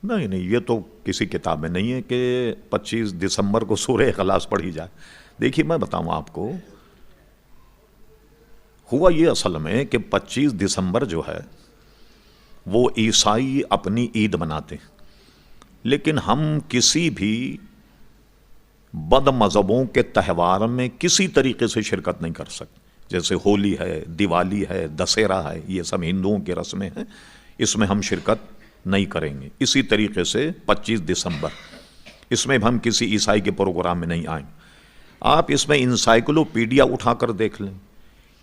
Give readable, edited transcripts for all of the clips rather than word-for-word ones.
نہیں نہیں، یہ تو کسی کتاب میں نہیں ہے کہ 25 دسمبر کو سورہ اخلاص پڑھی جائے. دیکھیے میں بتاؤں آپ کو، ہوا یہ اصل میں کہ 25 دسمبر جو ہے وہ عیسائی اپنی عید مناتے ہیں، لیکن ہم کسی بھی بد مذہبوں کے تہوار میں کسی طریقے سے شرکت نہیں کر سکتے. جیسے ہولی ہے، دیوالی ہے، دسہرہ ہے، یہ سب ہندوؤں کی رسمیں ہیں، اس میں ہم شرکت نہیں کریں گے. اسی طریقے سے 25 دسمبر، اس میں بھی ہم کسی عیسائی کے پروگرام میں نہیں آئیں. آپ اس میں انسائکلوپیڈیا اٹھا کر دیکھ لیں،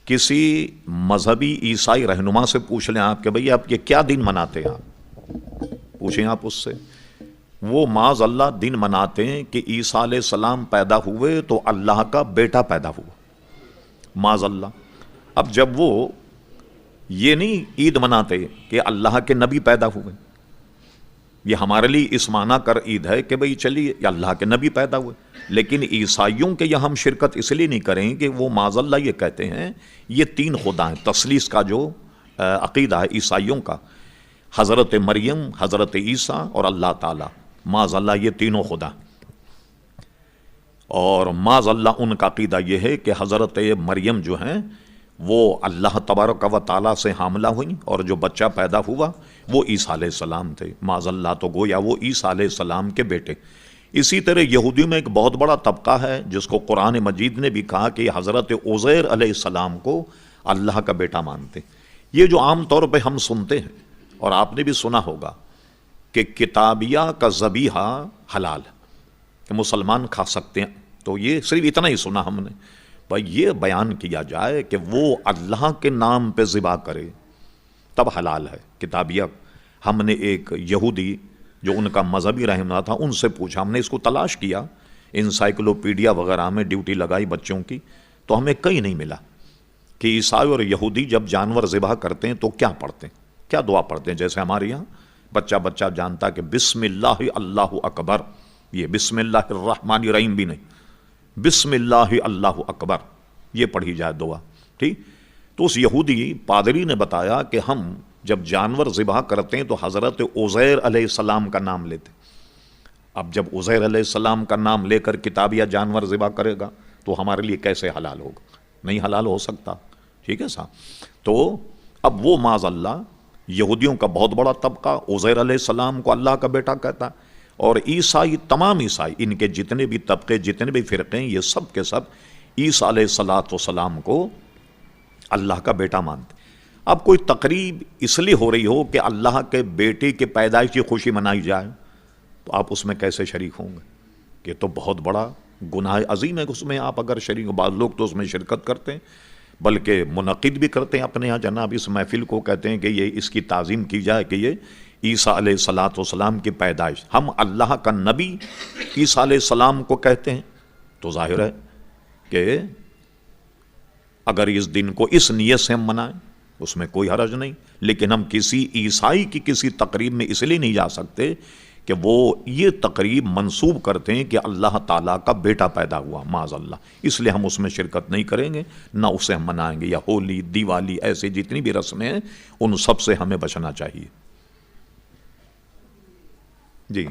کسی مذہبی عیسائی رہنما سے پوچھ لیں آپ کہ بھئی آپ یہ کیا دن مناتے ہیں، آپ پوچھیں آپ اس سے. وہ معاذ اللہ دن مناتے ہیں کہ عیسیٰ علیہ السلام پیدا ہوئے تو اللہ کا بیٹا پیدا ہوا، معاذ اللہ. اب جب وہ یہ نہیں عید مناتے کہ اللہ کے نبی پیدا ہوئے، یہ ہمارے لیے اس معنی کر عید ہے کہ بھئی چلیے اللہ کے نبی پیدا ہوئے، لیکن عیسائیوں کے یہاں ہم شرکت اس لیے نہیں کریں کہ وہ معاذ اللہ یہ کہتے ہیں یہ 3 خدا ہیں. تثلیث کا جو عقیدہ ہے عیسائیوں کا، حضرت مریم، حضرت عیسیٰ اور اللہ تعالیٰ، معاذ اللہ یہ تینوں خدا. اور معاذ اللہ ان کا عقیدہ یہ ہے کہ حضرت مریم جو ہیں وہ اللہ تبارک و تعالیٰ سے حاملہ ہوئیں، اور جو بچہ پیدا ہوا وہ عیسیٰ علیہ السلام تھے. معاذ اللہ تو گویا وہ عیسیٰ علیہ السلام کے بیٹے. اسی طرح یہودیوں میں ایک بہت بڑا طبقہ ہے جس کو قرآن مجید نے بھی کہا کہ حضرت عزیر علیہ السلام کو اللہ کا بیٹا مانتے. یہ جو عام طور پہ ہم سنتے ہیں، اور آپ نے بھی سنا ہوگا کہ کتابیہ کا ذبیحہ حلال ہے کہ مسلمان کھا سکتے ہیں، تو یہ صرف اتنا ہی سنا ہم نے. بھائی یہ بیان کیا جائے کہ وہ اللہ کے نام پہ ذبح کرے تب حلال ہے کتابیہ. ہم نے ایک یہودی جو ان کا مذہبی رہنما تھا ان سے پوچھا، ہم نے اس کو تلاش کیا انسائکلوپیڈیا وغیرہ میں، ڈیوٹی لگائی بچوں کی، تو ہمیں کہیں نہیں ملا کہ عیسائی اور یہودی جب جانور ذبح کرتے ہیں تو کیا پڑھتے ہیں، کیا دعا پڑھتے ہیں. جیسے ہمارے یہاں بچہ جانتا کہ بسم اللہ اللہ اکبر، یہ بسم اللہ الرحمن الرحیم بھی نہیں، بسم اللہ اللہ اکبر یہ پڑھی جائے دعا. ٹھیک، تو اس یہودی پادری نے بتایا کہ ہم جب جانور ذبح کرتے ہیں تو حضرت عزیر علیہ السلام کا نام لیتے. اب جب عزیر علیہ السلام کا نام لے کر کتابیہ جانور ذبح کرے گا تو ہمارے لیے کیسے حلال ہوگا؟ نہیں حلال ہو سکتا. ٹھیک ہے صاحب. تو اب وہ معاذ اللہ یہودیوں کا بہت بڑا طبقہ عزیر علیہ السلام کو اللہ کا بیٹا کہتا ہے، اور عیسائی، تمام عیسائی، ان کے جتنے بھی طبقے، جتنے بھی فرقے ہیں، یہ سب کے سب عیسیٰ علیہ السلام کو اللہ کا بیٹا مانتے. اب کوئی تقریب اس لیے ہو رہی ہو کہ اللہ کے بیٹے کے پیدائش کی خوشی منائی جائے تو آپ اس میں کیسے شریک ہوں گے؟ یہ تو بہت بڑا گناہ عظیم ہے. اس میں آپ اگر شریک ہو، بعض لوگ تو اس میں شرکت کرتے ہیں بلکہ منعقد بھی کرتے ہیں اپنے یہاں، جناب اس محفل کو کہتے ہیں کہ یہ اس کی تعظیم کی جائے کہ یہ عیسیٰ علیہ السلام کی پیدائش. ہم اللہ کا نبی عیسیٰ علیہ السلام کو کہتے ہیں، تو ظاہر ہے کہ اگر اس دن کو اس نیت سے ہم منائیں اس میں کوئی حرج نہیں. لیکن ہم کسی عیسائی کی کسی تقریب میں اس لیے نہیں جا سکتے کہ وہ یہ تقریب منسوب کرتے ہیں کہ اللہ تعالیٰ کا بیٹا پیدا ہوا، معاذ اللہ. اس لیے ہم اس میں شرکت نہیں کریں گے، نہ اسے ہم منائیں گے. یا ہولی، دیوالی، ایسے جتنی بھی رسمیں ہیں ان سب سے ہمیں بچنا چاہیے. جی